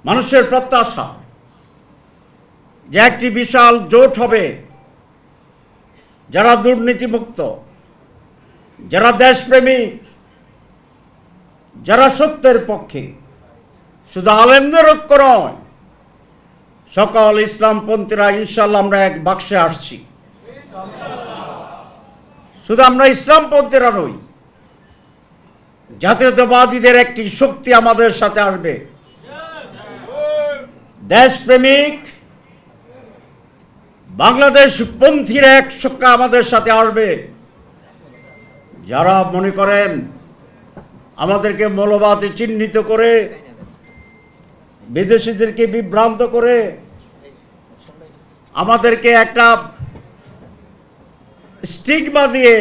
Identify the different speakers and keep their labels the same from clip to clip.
Speaker 1: মানুষের প্রত্যাশা যে একটি বিশাল জোট হবে, যারা দুর্নীতিমুক্ত, যারা দেশপ্রেমিক, যারা সত্যের পক্ষে, শুধু আলেমদের ঐক্য নয়, সকল ইসলামপন্থীরা ইনশাআল্লাহ আমরা এক বাক্সে আসছি। শুধু আমরা ইসলামপন্থীরা নই, জাতীয়তাবাদীদের একটি শক্তি আমাদের সাথে আসবে, দেশপ্রেমিক বাংলাদেশ পন্থীরা এক শক্তি আমাদের সাথে আসবে, যারা মনে করেন আমাদেরকে মৌলবাদী চিহ্নিত করে, বিদেশিদেরকে বিভ্রান্ত করে, আমাদেরকে একটা স্টিগমা দিয়ে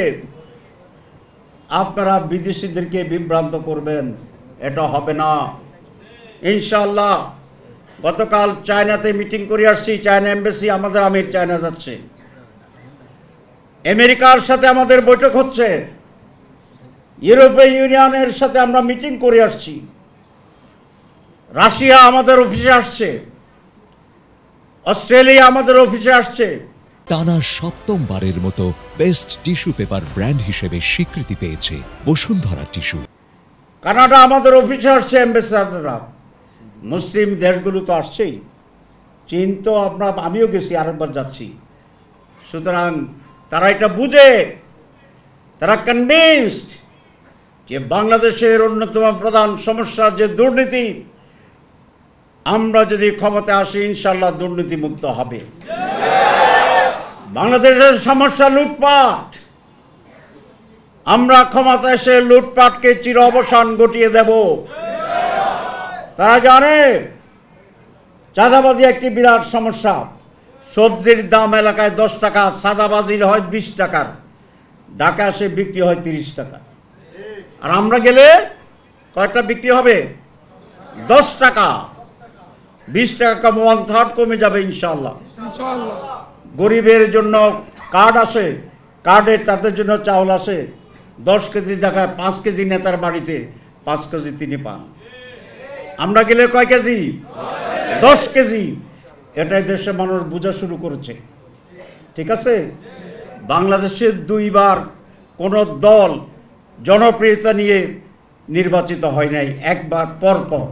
Speaker 1: আপনারা বিদেশিদেরকে বিভ্রান্ত করবেন, এটা হবে না ইনশাআল্লাহ। গতকাল চায়নাতে মিটিং করে আসছি, চায়না এমবাসি, আমাদের আমির চায়না যাচ্ছে, আমেরিকার সাথে আমাদের বৈঠক হচ্ছে, ইউরোপীয় ইউনিয়নের সাথে আমরা মিটিং করে আসছি, রাশিয়া আমাদের অফিসে আসছে, অস্ট্রেলিয়া আমাদের অফিসে আসছে।
Speaker 2: টানা সপ্তমবারের মতো বেস্ট টিস্যু পেপার ব্র্যান্ড হিসেবে স্বীকৃতি পেয়েছে বসুন্ধরা টিস্যু।
Speaker 1: কানাডা আমাদের অফিসে আসছে অ্যাম্বাসেডররা, মুসলিম দেশগুলো তো আসছেই, চীন তো আমিও গেছি, আরেকবার যাচ্ছি। সুতরাং তারা এটা বুঝে, তারা কনভিন্সড যে বাংলাদেশের অন্যতম প্রধান সমস্যা যে দুর্নীতি, আমরা যদি ক্ষমতায় আসি ইনশাআল্লাহ দুর্নীতি মুক্ত হবে। বাংলাদেশের সমস্যা লুটপাট, আমরা ক্ষমতায় এসে লুটপাটকে চির অবসান ঘটিয়ে দেব। তারা জানে চাঁদাবাজি একটি বিরাট সমস্যা, সবজির দাম এলাকায় 10 টাকা, সাদাবাজির হয় 20 টাকার, ঢাকা এসে বিক্রি হয় 30 টাকা, আর আমরা গেলে কয়টা বিক্রি হবে? 10 টাকা, 20 টাকা কম, 1/3 কমে যাবে ইনশাআল্লাহ। গরিবের জন্য কার্ড আসে, কার্ডে তাদের জন্য চাউল আসে, 10 কেজি জায়গায় 5 কেজি নেতার বাড়িতে 5 কেজি তিনি পান। আমরা গেলে কয় কেজি? 10 কেজি। এটাই দেশের মানুষ বোঝা শুরু করেছে। ঠিক আছে, বাংলাদেশে 2 বার কোনো দল জনপ্রিয়তা নিয়ে নির্বাচিত হয় নাই, একবার পরপর,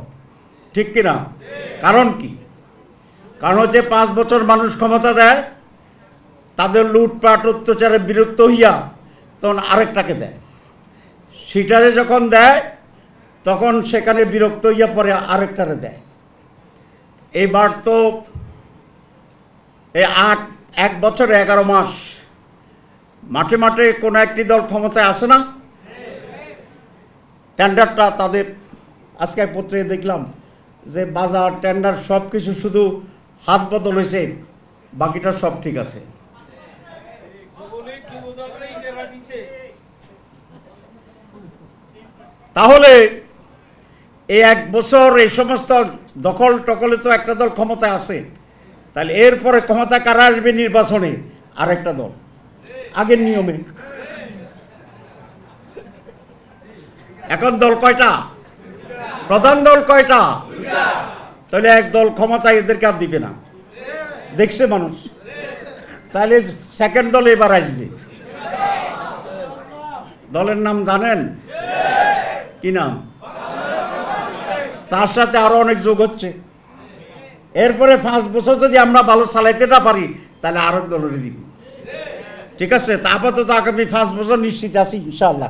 Speaker 1: ঠিক কিনা? কারণ কি? কারণ হচ্ছে 5 বছর মানুষ ক্ষমতা দেয়, তাদের লুটপাট অত্যাচারে বিরক্ত হইয়া তখন আরেকটাকে দেয়, সেটারে যখন দেয় তখন সেখানে বিরক্ত হইয়া পরে আরেকটারে দেয়। এইবার তো এই 1 বছর 11 মাস মাঠে মাঠে কোনো একটি দল ক্ষমতায় আসে না, টেন্ডারটা তাদের, আজকে পত্রিকায় দেখলাম যে বাজার টেন্ডার সব কিছু শুধু হাত বদল হয়েছে, বাকিটা সব ঠিক আছে। তাহলে এই 1 বছর এই সমস্ত দখল টকলে তো একটা দল ক্ষমতায় আছে, তাহলে এরপরে ক্ষমতা কারা আসবে নির্বাচনে? আরেকটা দল, আগের নিয়মে। এখন দল কয়টা? প্রধান দল কয়টা? তাহলে এক দল ক্ষমতায় এদেরকে আর দিবে না, দেখছে মানুষ। তাহলে সেকেন্ড দল এবার আসবে, দলের নাম জানেন কি নাম? তার সাথে আরো অনেক যোগ হচ্ছে। এরপরে 5 বছর যদি আমরা ভালো চালাইতে না পারি তাহলে আরো দলের দিব, ঠিক আছে? তা আপাতত আগামী 5 বছর নিশ্চিত আছি ইনশাআল্লাহ।